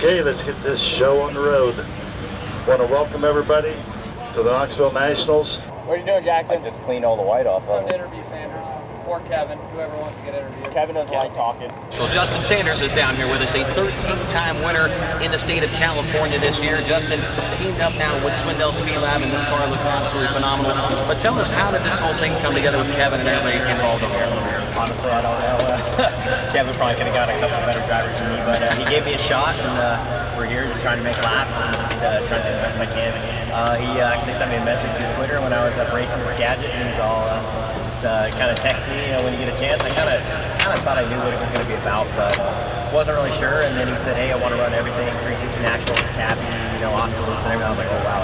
Okay, let's get this show on the road. Want to welcome everybody to the Knoxville Nationals. What are you doing, Jackson? I just cleaned all the white off of I'm it. to interview Sanders or Kevin, whoever wants to get interviewed. Kevin doesn't like talking. So Justin Sanders is down here with us, a 13-time winner in the state of California this year. Justin teamed up now with Swindell Speed Lab, and this car looks absolutely phenomenal. But tell us, how did this whole thing come together with Kevin and everybody involved over here? Honestly, I don't know. Kevin probably could have got a couple better drivers than me, but he gave me a shot, and we're here just trying to make laps and just trying to do the best I can. He actually sent me a message through Twitter when I was racing with Gadget, and he's all kind of text me, when you get a chance. I kind of thought I knew what it was going to be about, but wasn't really sure. And then he said, hey, I want to run everything, 360 Nationals, Cappy, Oscar-Lewis and everything. I was like, oh wow,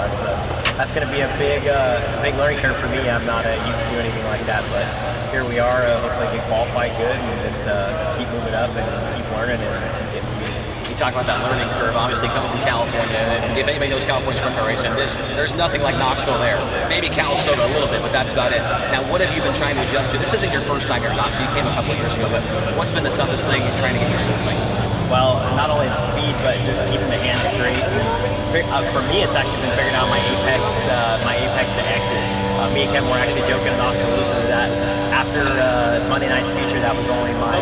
that's going to be a big learning curve for me. I'm not used to doing anything like that, but here we are. Hopefully get qualified good and just keep moving up and keep learning and getting speed. You talk about that learning curve, obviously comes from California. If anybody knows California sprint car racing, there's nothing like Knoxville there. Maybe Calistoga a little bit, but that's about it. Now, what have you been trying to adjust to? This isn't your first time here in Knoxville. You came a couple of years ago, but what's been the toughest thing in trying to get used to this thing? Well, not only the speed, but just keeping the hands straight. For me, it's actually been figuring out my apex to exit. Me and Kevin were actually joking in Oscar-Lewis that after Monday night's feature, that was only my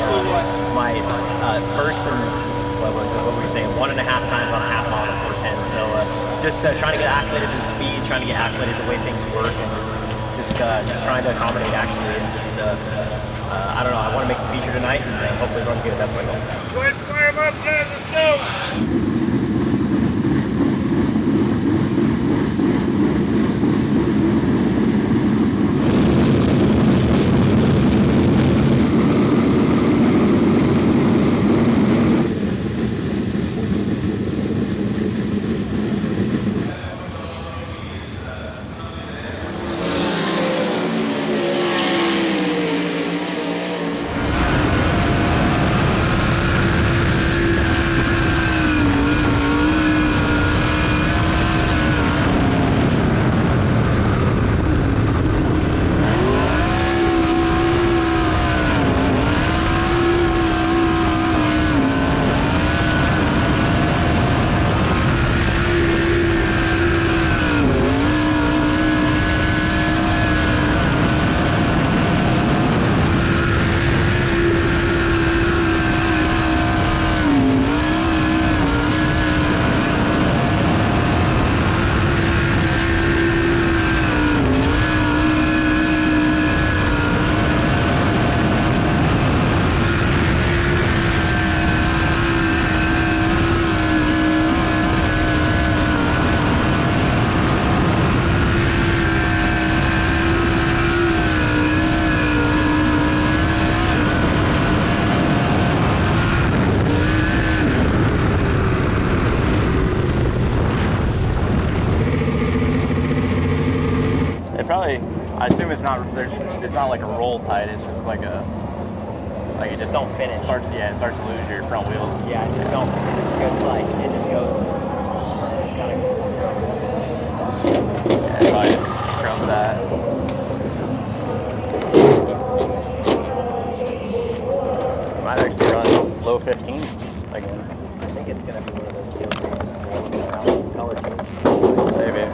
first and what were we saying, 1.5 times on a half mile to 410. So just trying to get acclimated to the speed, trying to get acclimated to the way things work, and just trying to accommodate actually, and just I don't know. I want to make the feature tonight, and hopefully run good. That's my goal. Go ahead and fire him up, guys. Let's go. I assume it's not like a roll tight. It's just like it just don't finish. It starts to lose your front wheels. Yeah, it just don't. It just goes it just goes. It's kind of. Yeah, so I just trim that. Might actually run low 15s again. I think it's gonna be one of those deals. Color change. Maybe.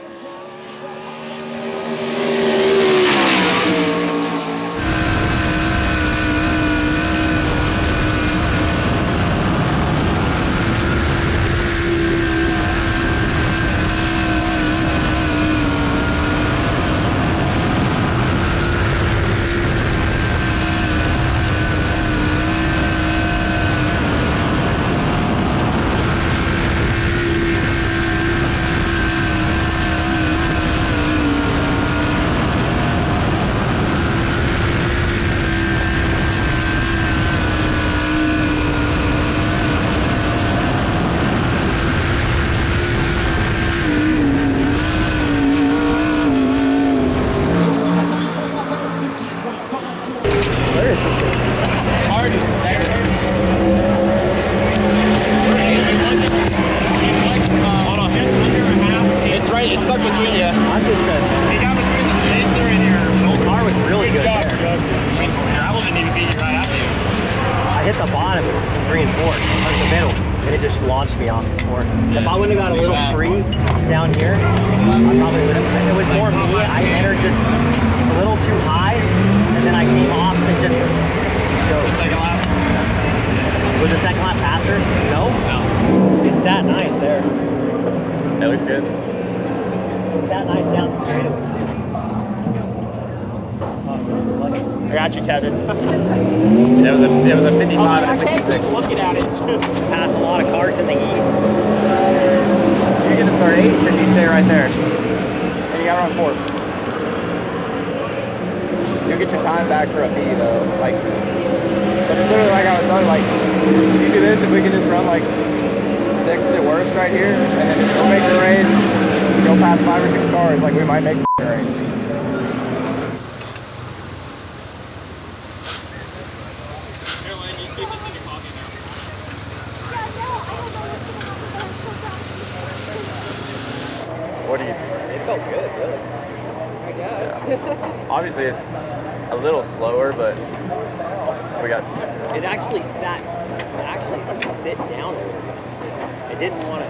I hit the bottom, 3 and 4, like the middle. and it just launched me off the floor. If I wouldn't have got a little free down here, I probably would have. It was more me. I entered just a little too high, and then I came off and just go. The second lap? Was the second lap faster? No. It's that nice there. That looks good. It's that nice down the straightaway too. I got you, Kevin. It was a 55 and a 66. Looking at it. Passed a lot of cars in the heat. You're gonna start 8th if you stay right there. And you gotta run 4th. You'll get your time back for a fee though. Like, but it's literally like I was telling you, like, you do this, if we can just run like 6th at worst right here, and then just go make the race, go past 5 or 6 cars, like we might make the race. What do you? It felt good, really. I guess. Obviously, it's a little slower, but we got. It actually sit down a little bit. It didn't want to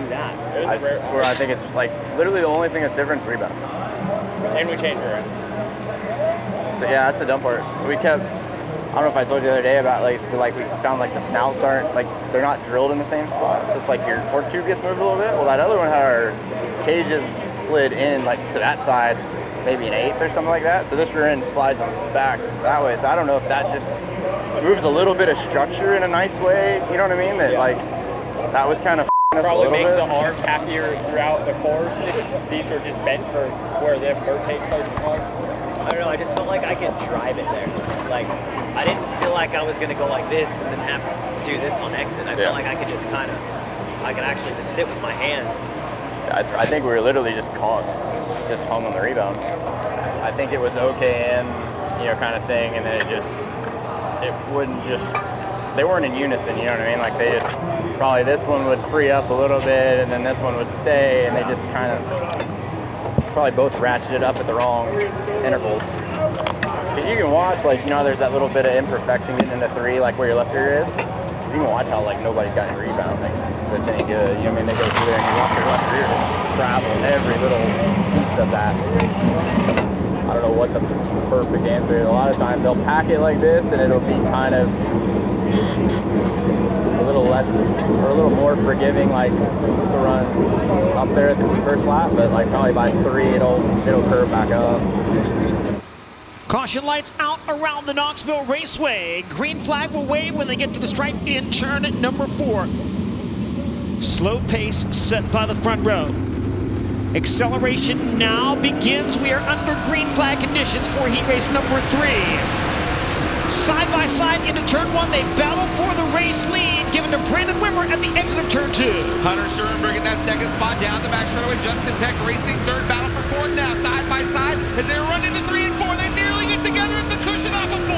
do that. I swear, I think it's like literally the only thing that's different is rebound. And we changed our ends. So yeah, that's the dumb part. So we kept. I don't know if I told you the other day about like we found like the snouts aren't like they're not drilled in the same spot. So it's like your torque tube gets moved a little bit. Well, that other one had our cages slid in like to that side, maybe an 1/8 or something like that. So this rear end slides on back that way. So I don't know if that just moves a little bit of structure in a nice way. You know what I mean? That like that was kind of Probably us a makes little the bit. arms happier throughout the course. These were just bent for where the bird cage placement was. I don't know, I just felt like I could drive it there. Like, I didn't feel like I was gonna go like this and then have to do this on exit. I felt like I could just I could actually just sit with my hands. I think we were literally just caught, just hung on the rebound. I think it was okay in, you know, kind of thing, and then it wouldn't just, they weren't in unison, you know what I mean? Like they just, probably this one would free up a little bit, and then this one would stay, and they just kind of, probably both ratcheted up at the wrong intervals. Because you can watch, like, you know, there's that little bit of imperfection getting into 3, like where your left rear is. You can watch how, like, nobody's got any rebound that's any good. You know what I mean? They go through there and you watch their left rear traveling every little piece of that. I don't know what the perfect answer is. A lot of times they'll pack it like this and it'll be kind of a little less or a little more forgiving, like to run up there at the first lap, but like probably by 3 it'll curve back up. Caution lights out around the Knoxville Raceway. Green flag will wave when they get to the stripe in turn number 4. Slow pace set by the front row. Acceleration now begins. We are under green flag conditions for heat race number 3. Side by side into turn 1, they battle for the race lead, given to Brandon Wimmer at the exit of turn 2. Hunter Schurenberg in that second spot down the back straightaway. Justin Peck racing third, battle for 4th now, side by side as they run into 3 and 4. They nearly get together at the cushion off of 4.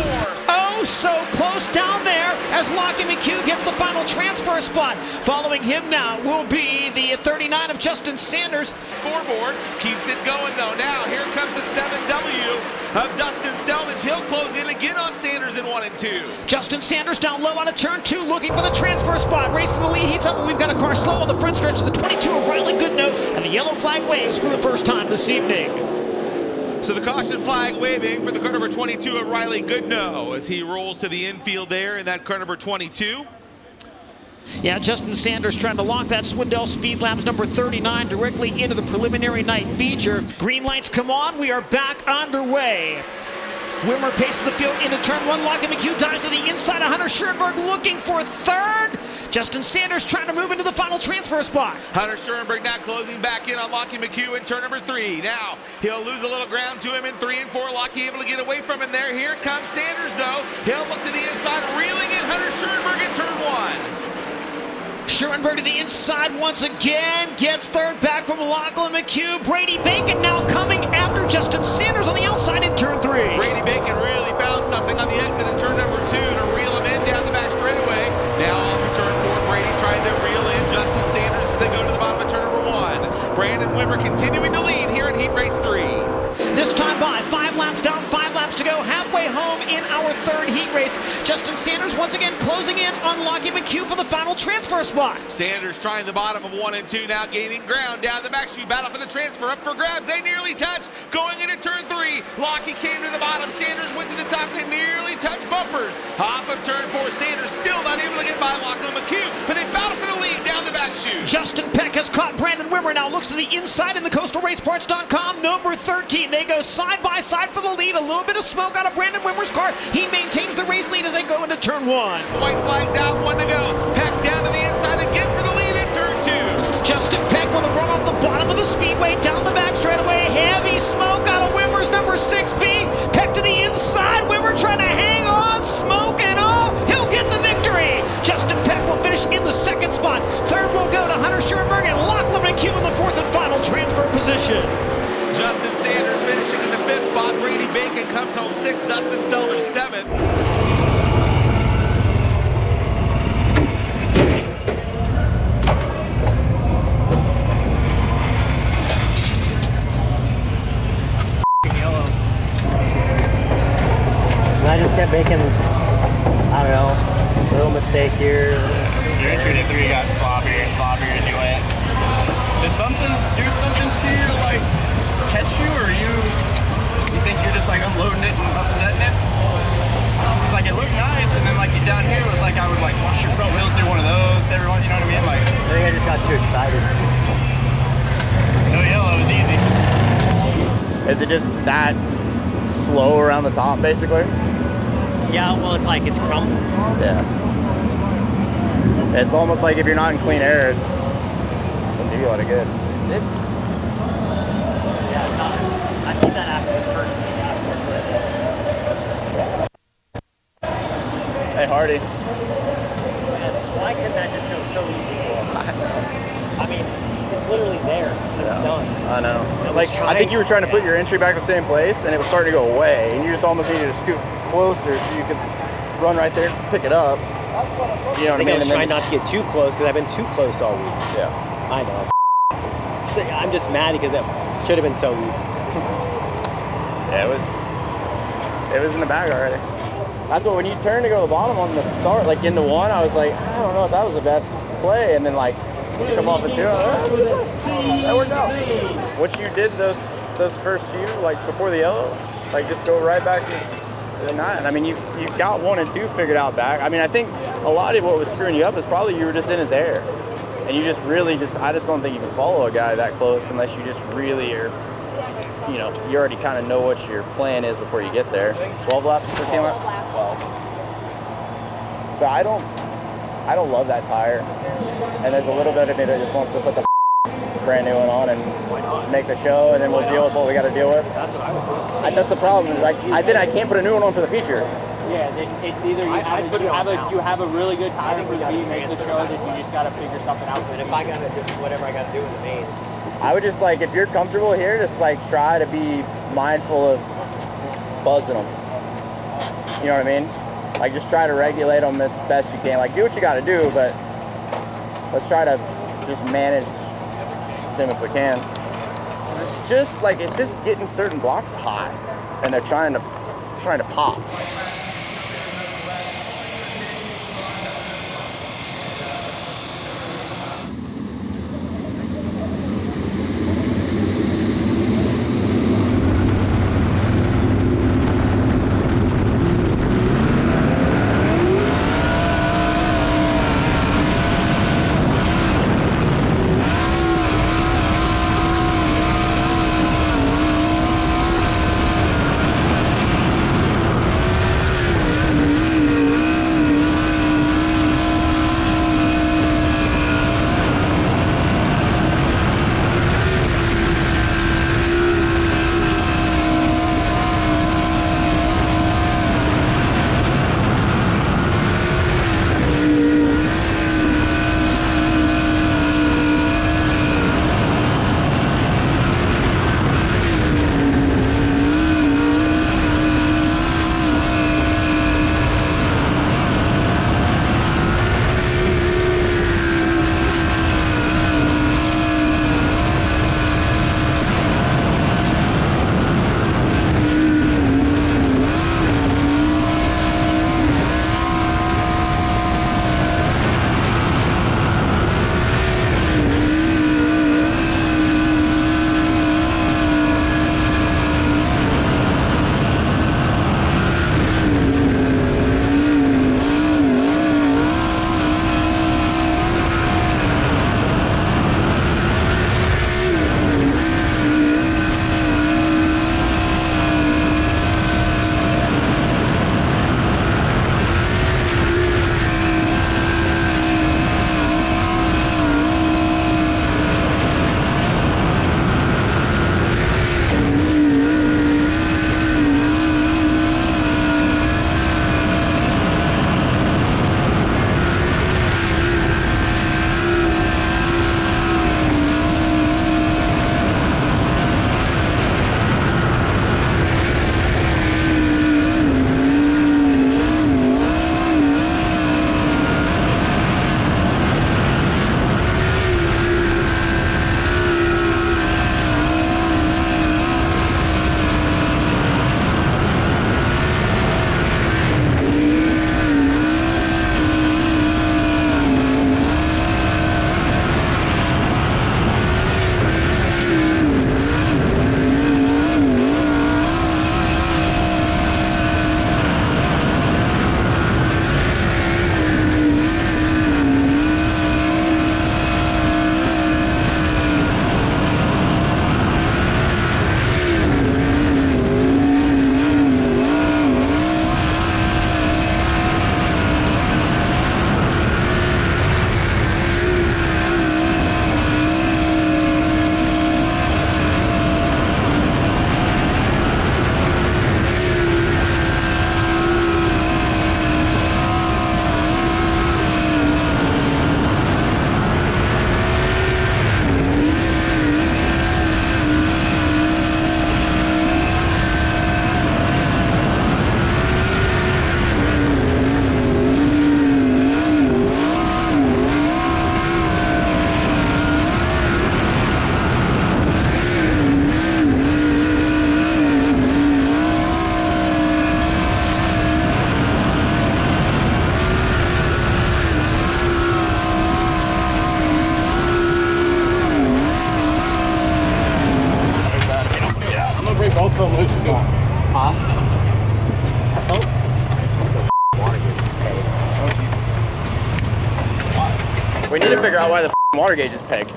Oh, so close down there as Lockie McHugh gets the final transfer spot. Following him now will be the 39 of Justin Sanders. Scoreboard keeps it going though. Now here comes the 7W of Dustin Selvage. He'll close in again on Sanders in 1 and 2. Justin Sanders down low out of turn 2, looking for the transfer spot. Race for the lead heats up, and we've got a car slow on the front stretch of the 22 of Riley Goodnote, and the yellow flag waves for the first time this evening. So the caution flag waving for the car number 22 of Riley Goodnow as he rolls to the infield there in that car number 22. Yeah, Justin Sanders trying to lock that Swindell Speed Labs number 39 directly into the preliminary night feature. Green lights come on, we are back underway. Wimmer paces the field into turn 1. Lockie McHugh dives to the inside of Hunter Schurenberg looking for 3rd. Justin Sanders trying to move into the final transfer spot. Hunter Schurenberg now closing back in on Lockie McHugh in turn number 3. Now he'll lose a little ground to him in 3 and 4. Lockie able to get away from him there. Here comes Sanders though. He'll look to the inside, reeling in Hunter Schurenberg in turn 1. Schurenberg to the inside once again, gets 3rd back from Lachlan McHugh. Brady Bacon now coming after Justin Sanders on the outside in turn 3. Brady Bacon really found something on the exit in turn number 2 to reel him in down the back straightaway. Now off of turn 4, Brady trying to reel in Justin Sanders as they go to the bottom of turn number 1. Brandon Wimmer continuing to lead here in heat race 3. This time by 5 laps down, 5 laps to go, halfway home in our third heat race. Justin Sanders once again closing in on Lockie McHugh for the final transfer spot. Sanders trying the bottom of 1 and 2, now gaining ground down the back chute. Battle for the transfer, up for grabs. They nearly touched. Going into turn 3. Lockie came to the bottom. Sanders went to the top. They nearly touched bumpers. Off of turn 4. Sanders still not able to get by Lockie McHugh, but they battle for the lead down the back chute. Justin Peck has caught Brandon Wimmer. Now looks to the inside in the CoastalRaceParts.com. Number 13. They go side by side for the lead. A little bit of smoke out of Brandon Wimmer's car. He maintains the race lead as they go into turn 1. White flags out, 1 to go. Peck down to the inside again for the lead in turn 2. Justin Peck with a run off the bottom of the speedway down the back straightaway. Heavy smoke out of Wimmer's number 6B. Peck to the inside. Wimmer trying to hang on. Smoke and all. He'll get the victory. Justin Peck will finish in the second spot. Third will go to Hunter Schoenberg and Lachlan McHugh in the fourth and final transfer position. Justin Sanders finishing in the 5th spot. Brady Bacon comes home 6th. Dustin Sellers 7th. I just kept making, I don't know, a little mistake here. Your entry to 3 got sloppier and sloppier as you went. Did something do something to you to like catch you, or you think you're just like unloading it and upsetting it? It's like it looked nice, and then like you down here it was like I would like wash your front wheels, do one of those, everyone, you know what I mean? Like I think I just got too excited. no yellow was easy. Is it just that slow around the top, basically? Yeah, well, it's like it's crumbled. Yeah. It's almost like if you're not in clean air, it's doesn't do you a lot of good. Yeah, I need that after the first Hey, Hardy. Why couldn't that just go so easy? I mean, it's literally there. It's done. I know. It was Like, I think you were trying to put your entry back the same place, and it was starting to go away, and you just almost needed to scoot closer so you could run right there, pick it up. You know what I mean? I was trying not to get too close because I've been too close all week. Yeah. I know. So, I'm just mad because it should have been so easy. Yeah, it was in the bag already. That's what, when you turn to go to the bottom on the start, like in the 1, I was like, I don't know if that was the best play, and then like come off a 2, that worked out. What you did those first few, like before the yellow, like just go right back to the 9. I mean, you got 1 and 2 figured out back. I mean, I think a lot of what was screwing you up is probably you were just in his air, and you just really I just don't think you can follow a guy that close unless you just really are. You know, you already kind of know what your plan is before you get there. 12 laps, 13 laps? 12. So I don't love that tire. And there's a little bit of me that just wants to put the brand new one on and make the show, and then we'll deal with what we got to deal with. That's what I would do. That's the problem, is like, I can't put a new one on for the feature. Yeah, it's either you have a really good tire for the make the show, that you just got to figure something out. And if I got to just whatever I got to do with the main. I would just like, if you're comfortable here, just like try to be mindful of buzzing them. You know what I mean? Like just try to regulate them as best you can. Like do what you got to do, but let's try to just manage them if we can. It's just getting certain blocks hot, and they're trying to pop. Knoxville moves too. Huh? We need to figure out why the water gauge is pegged.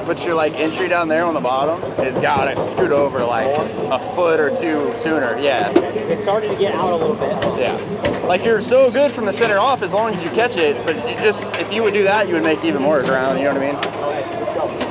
Put your like entry down there on the bottom is gotta scoot over like a foot or two sooner. Yeah. It started to get out a little bit. Yeah. Like you're so good from the center off as long as you catch it, but you just if you would do that, you would make even more ground. You know what I mean? Let's go.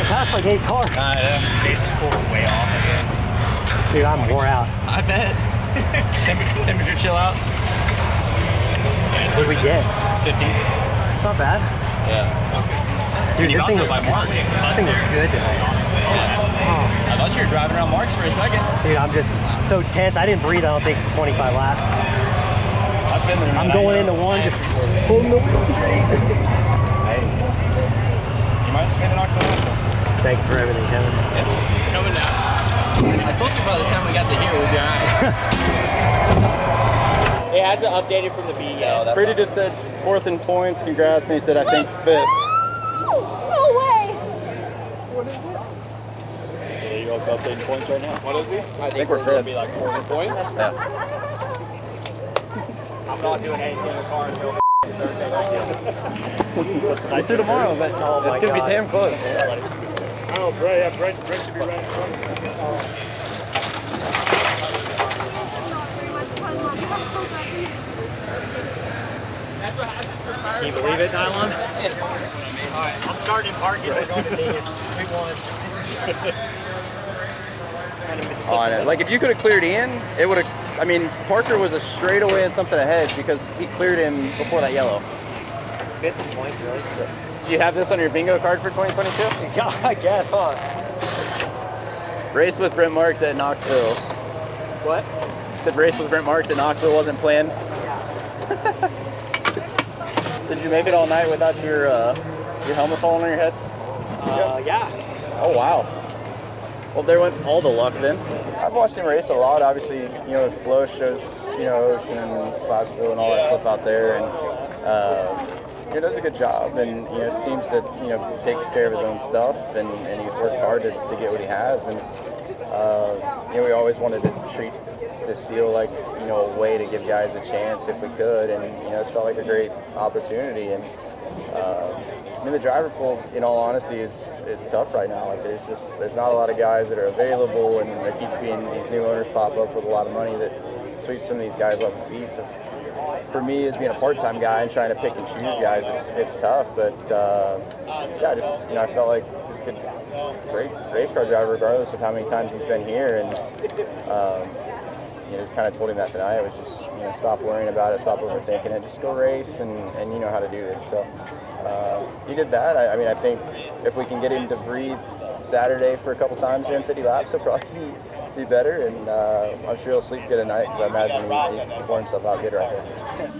passed like 8 cars. They just pulled way off again. Dude, I'm wore out. I bet. Temperature chill out. What did we get? 50. It's not bad. Yeah. Dude, your thing was by Marks. good tonight. Yeah. I thought you were driving around Marks for a second. Dude, I'm just so tense. I didn't breathe, I don't think, for 25 laps. I've been there. I'm going into one, just pulling the Hey. You might just made an Knoxville Nationals. Thanks for everything, Kevin. Yeah. Coming down. I told you by the time we got to here, we'd be all right. It hasn't updated from the B yet. Pretty just said 4th in points, congrats, and he said, I think 5th. No way! Yeah, you guys updating points right now? What is he? I think we're 5th. Be like 4 points. Yeah. I'm not doing anything in the car until Thursday night. I do tomorrow, but it's going to be damn close. Oh, Brett, yeah, Brett should be right in front of me. Can you believe it, Nylon? Alright, I'm starting in parking. We're going to Vegas. We won. On it. Like if you could have cleared Ian, it would have. I mean, Parker was a straightaway and something ahead because he cleared him before that yellow. 5th in points, really? Do you have this on your bingo card for 2022? Yeah, I guess, huh? Race with Brent Marks at Knoxville. What? Said race with Brent Marks at Knoxville wasn't planned. Did you make it all night without your helmet falling on your head? Yeah. Oh wow. Well, there went all the luck then. I've watched him race a lot. Obviously, you know, his flow shows, you know, Ocean and Glassville and all that stuff out there, and he does a good job, and you know, seems to, you know, takes care of his own stuff, and he's worked hard to get what he has, and you know, we always wanted to treat this deal like, you know, a way to give guys a chance if we could, and you know, it's felt like a great opportunity, and I mean, the driver pool, in all honesty, is tough right now. Like there's not a lot of guys that are available, and there keep being these new owners pop up with a lot of money that sweep some of these guys off the feet. So for me, as being a part-time guy and trying to pick and choose guys, it's tough. But yeah, just, you know, I felt like just a great race car driver, regardless of how many times he's been here, and you know, just kind of told him that tonight. It was just, you know, stop worrying about it, stop overthinking it, just go race, and you know how to do this. So he did that. I mean, I think if we can get him to breathe Saturday for a couple times here in 50 laps, he'll probably do better, and I'm sure he'll sleep good at night, because I imagine he wore himself out good right there.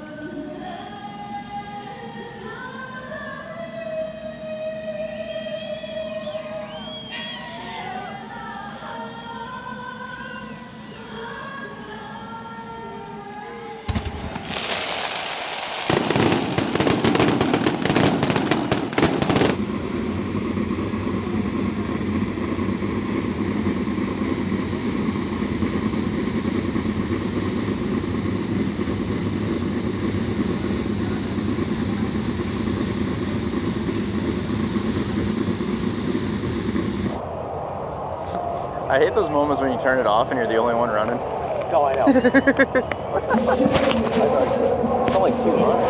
I hate those moments when you turn it off and you're the only one running. Oh, I know. It's only 2 months.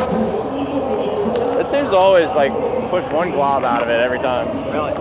It seems to always like push one glob out of it every time. Really?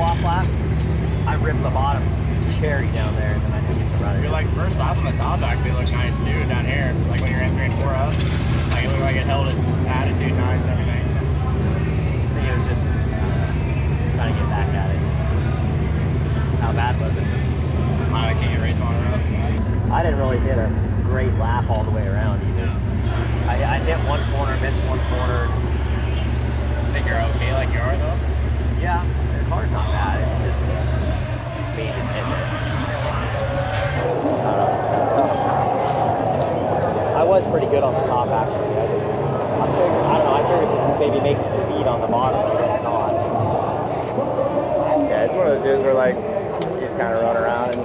off lap, I ripped the bottom cherry down there, and then I didn't get to run it. You're like first lap on the top actually looked nice too down here. Like when you're at 3 and 4 up, like it looked like it held its attitude nice and everything. I think it was just trying to get back at it. How bad was it? I can't get race monitor up. I didn't really hit a great lap all the way around either. I hit one corner, missed one corner. I think you're okay like you are though? Yeah, the car's not bad. It's just me just hitting it. I don't know, it's kind of tough. I was pretty good on the top actually. I figured maybe making speed on the bottom, but I guess not. Yeah, it's one of those deals where like you just kind of run around and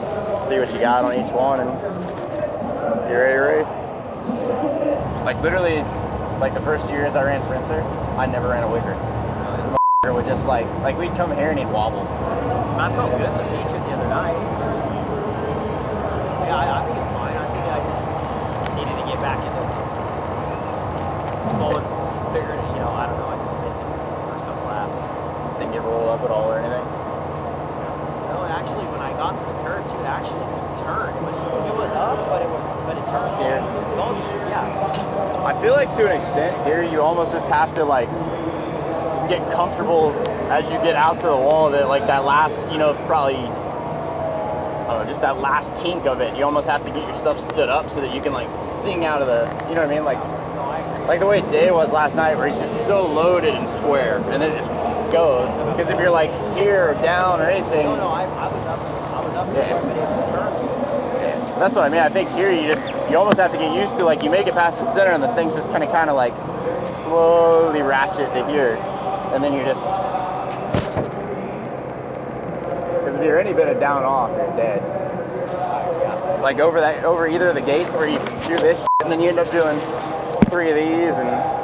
see what you got on each one and you're ready to race. Like literally, like the first years I ran Sprinter, I never ran a wicker. This motherfucker would just like we'd come here and he'd wobble. I felt good in the feature the other night. Yeah, I think it's fine. I think I just needed to get back into flowing, figuring it, I don't know, I just missed it the first couple laps. Didn't get rolled up at all or anything. No, actually, when I got to the curve, too, it actually turned. It was up, but it turned. Scared. Yeah. I feel like to an extent here, you almost just have to like get comfortable as you get out to the wall that like that last, probably, I don't know, just that last kink of it. You almost have to get your stuff stood up so that you can like sing out of the, you know what I mean? Like the way Day was last night where he's just so loaded and square and then it just goes. Because if you're like here or down or anything. No, I was up there, but it was turned. That's what I mean. I think here you almost have to get used to like you make it past the center and the thing's just kind of like slowly ratchet to here, and then you're just because if you're any bit of down off, you're dead. Like over either of the gates where you do this shit, and then you end up doing 3 of these and.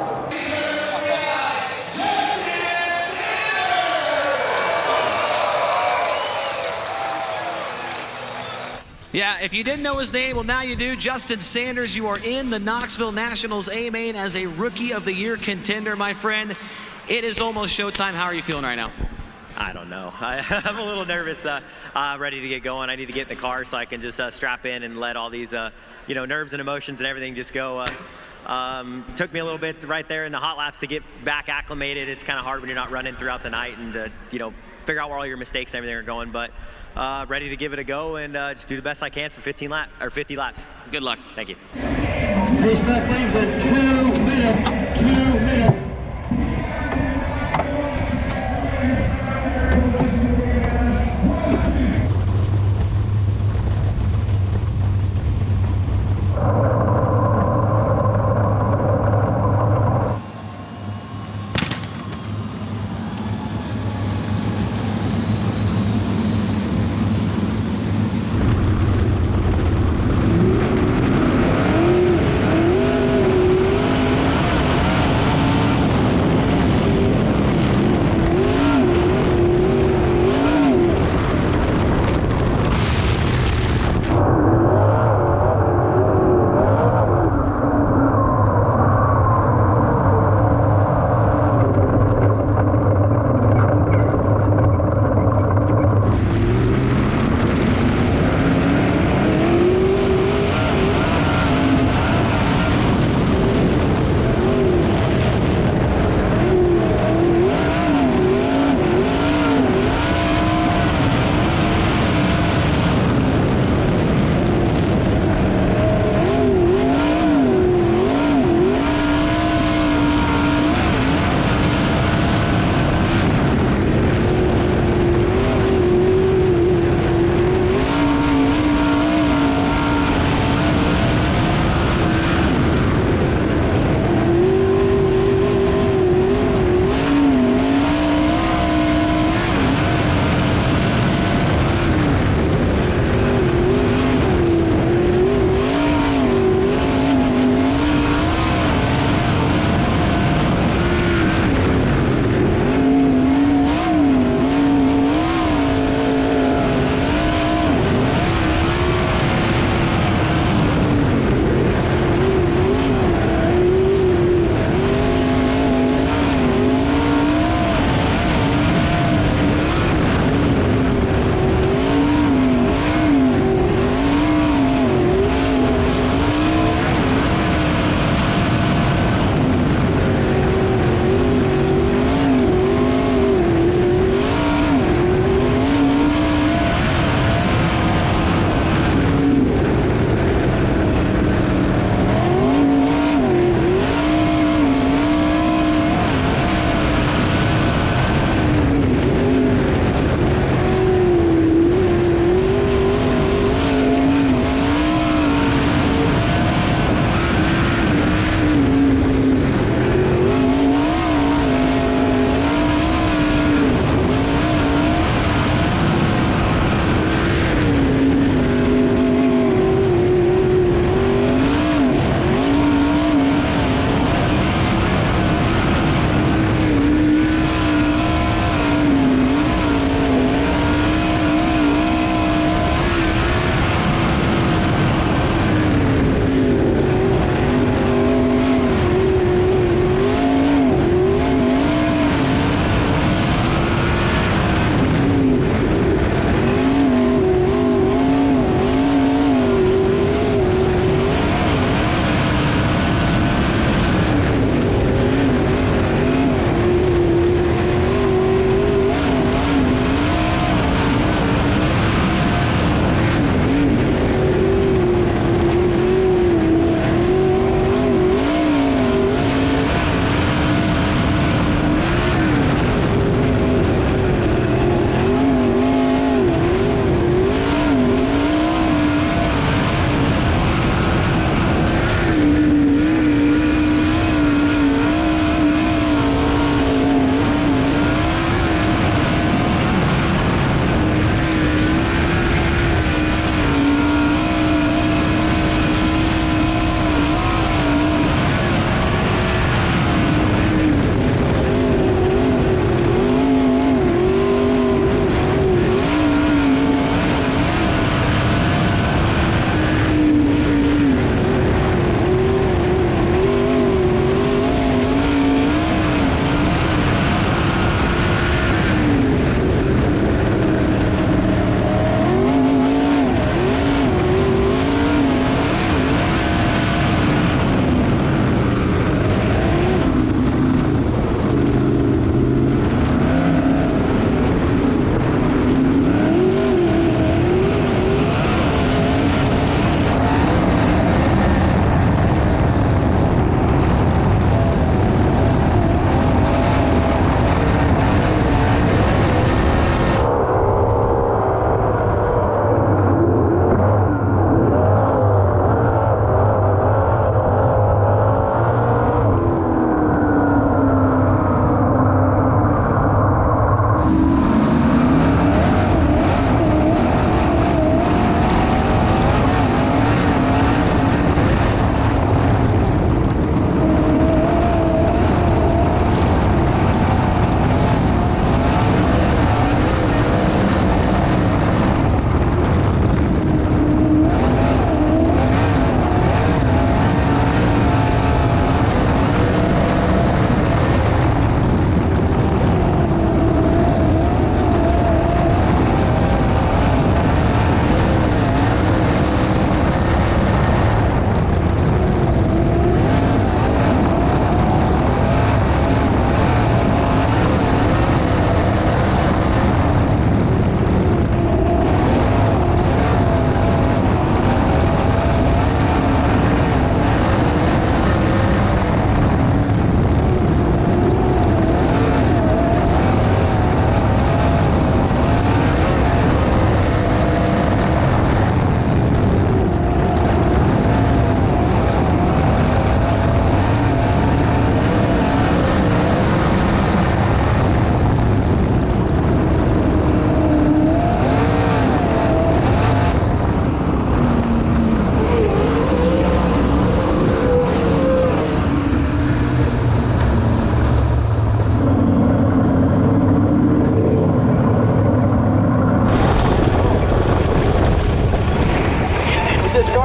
Yeah, if you didn't know his name, well, now you do. Justin Sanders, you are in the Knoxville Nationals A-Main as a Rookie of the Year contender, my friend. It is almost showtime. How are you feeling right now? I don't know. I'm a little nervous, ready to get going. I need to get in the car so I can just strap in and let all these, nerves and emotions and everything just go. Took me a little bit right there in the hot laps to get back acclimated. It's kind of hard when you're not running throughout the night and, figure out where all your mistakes and everything are going. But ready to give it a go and just do the best I can for 50 laps. Good luck. Thank you. This track leaves in 2 minutes. 2 minutes.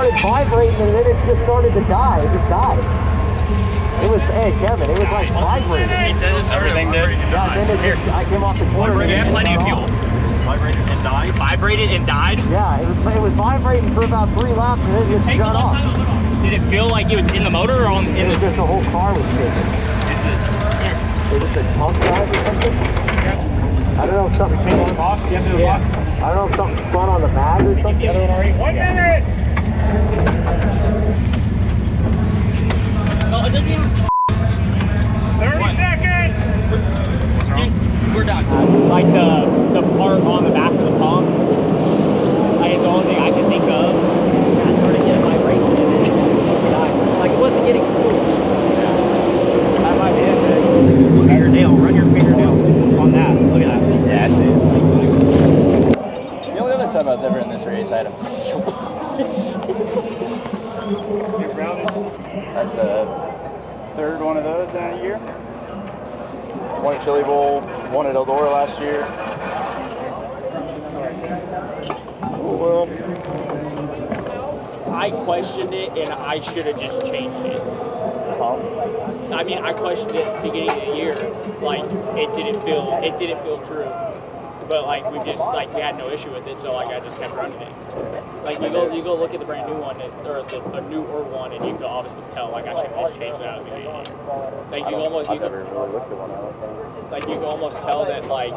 started vibrating and then it just started to die. It just died. It was, hey Kevin, it was like vibrating. He says it's everything did. Yeah, then it just, I came off the corner. You had plenty of fuel. Vibrated and died? Vibrated and died? Yeah, it was vibrating for about 3 laps and then it just shut off. Did it feel like it was in the motor or It was just the whole car was shaking. Is this a pump drive or something? I don't know if something changed. Box? You have to do a box? I don't know if something spun on the bag or something. The other one already? 1 minute! No, it doesn't even... 30 seconds! Dude, we're done. Like the part on the back of the pump, like it's the only thing I can think of. I started getting vibration and then it just died. Like it wasn't getting fuel. That might be it, man. Fingernail, run your fingernail on that. Look at that. Yeah, that's it. The only other time I was ever in this race, I had a That's the third one of those in a year. One at Chili Bowl, one at Eldora last year. Oh, well. I questioned it and I should have just changed it. I mean, I questioned it at the beginning of the year. Like, it didn't feel true. But like we had no issue with it, so like I just kept running it. Like you go look at the brand new one, or a newer one, and you can obviously tell like I should have just changed that out of the beginning. Like you never really looked at one out. like you can almost tell that like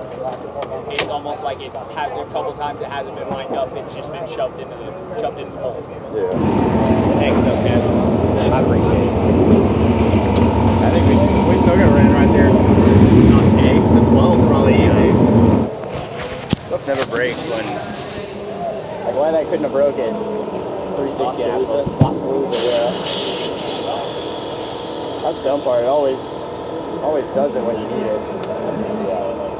it's almost like it has a couple times it hasn't been lined up, it's just been shoved into the hole. Yeah. Thanks, though, Kev. I appreciate it. I think we still got ran right there. Okay, the 12 probably easy. Stuff never breaks when. Like why that couldn't have broke it. 360 Tuscaloosa, yeah. That's the dumb part. It always does it when you need it. Yeah.